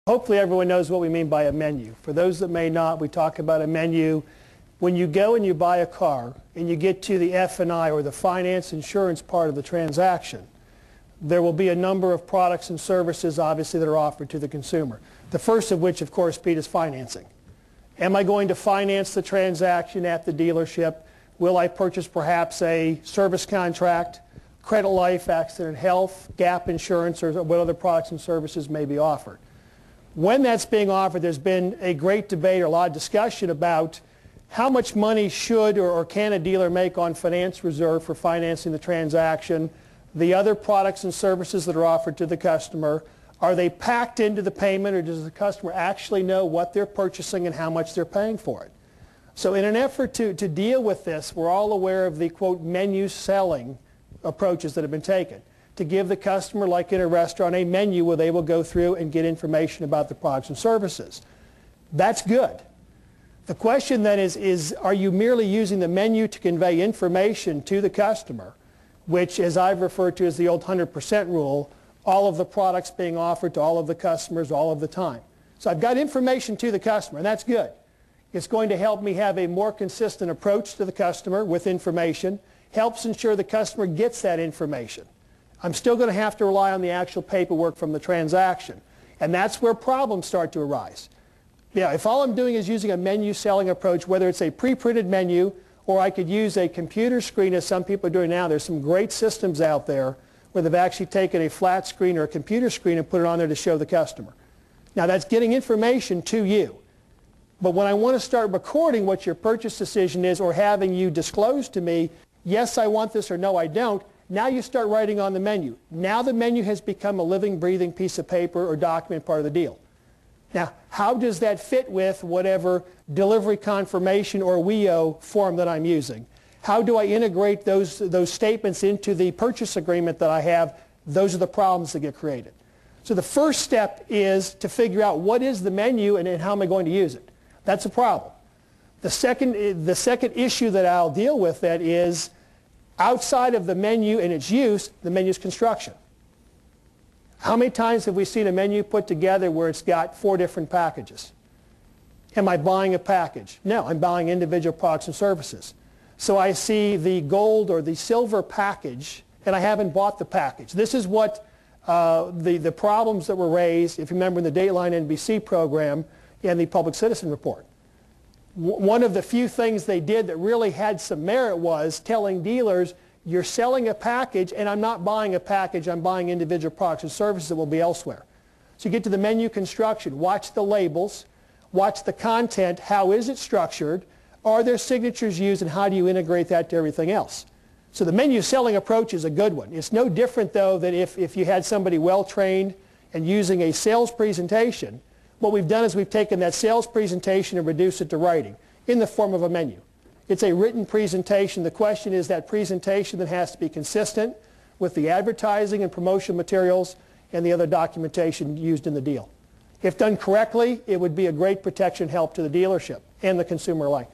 Hopefully everyone knows what we mean by a menu. For those that may not, we talk about a menu. When you go and you buy a car and you get to the F&I or the finance insurance part of the transaction, there will be a number of products and services obviously that are offered to the consumer. The first of which, of course, Pete, is financing. Am I going to finance the transaction at the dealership? Will I purchase perhaps a service contract, credit life, accident health, gap insurance, or what other products and services may be offered? When that's being offered, there's been a great debate or a lot of discussion about how much money should or can a dealer make on finance reserve for financing the transaction, the other products and services that are offered to the customer. Are they packed into the payment, or does the customer actually know what they're purchasing and how much they're paying for it? So in an effort to deal with this, we're all aware of the, quote, menu selling approaches that have been taken to give the customer, like in a restaurant, a menu where they will go through and get information about the products and services. That's good. The question then is are you merely using the menu to convey information to the customer, which, as I've referred to as the old 100% rule, all of the products being offered to all of the customers all of the time. So I've got information to the customer, and that's good. It's going to help me have a more consistent approach to the customer with information, helps ensure the customer gets that information. I'm still going to have to rely on the actual paperwork from the transaction, and that's where problems start to arise. Yeah, if all I'm doing is using a menu selling approach, whether it's a pre-printed menu or I could use a computer screen, as some people are doing now. There's some great systems out there where they've actually taken a flat screen or a computer screen and put it on there to show the customer. Now that's getting information to you. But when I want to start recording what your purchase decision is or having you disclose to me, yes, I want this, or no, I don't, now you start writing on the menu. Now the menu has become a living, breathing piece of paper or document part of the deal. Now, how does that fit with whatever delivery confirmation or WIO form that I'm using? How do I integrate those statements into the purchase agreement that I have? Those are the problems that get created. So the first step is to figure out what is the menu and how am I going to use it. That's a problem. The second issue that I'll deal with that is outside of the menu and its use, the menu's construction. How many times have we seen a menu put together where it's got 4 different packages? Am I buying a package? No, I'm buying individual products and services. So I see the gold or the silver package, and I haven't bought the package. This is what the problems that were raised, if you remember, in the Dateline NBC program and the Public Citizen Report. One of the few things they did that really had some merit was telling dealers, you're selling a package, and I'm not buying a package, I'm buying individual products and services that will be elsewhere. So you get to the menu construction, watch the labels, watch the content, how is it structured, are there signatures used, and how do you integrate that to everything else? So the menu selling approach is a good one. It's no different, though, than if you had somebody well-trained and using a sales presentation. What we've done is we've taken that sales presentation and reduced it to writing in the form of a menu. It's a written presentation. The question is that presentation that has to be consistent with the advertising and promotional materials and the other documentation used in the deal. If done correctly, it would be a great protection help to the dealership and the consumer alike.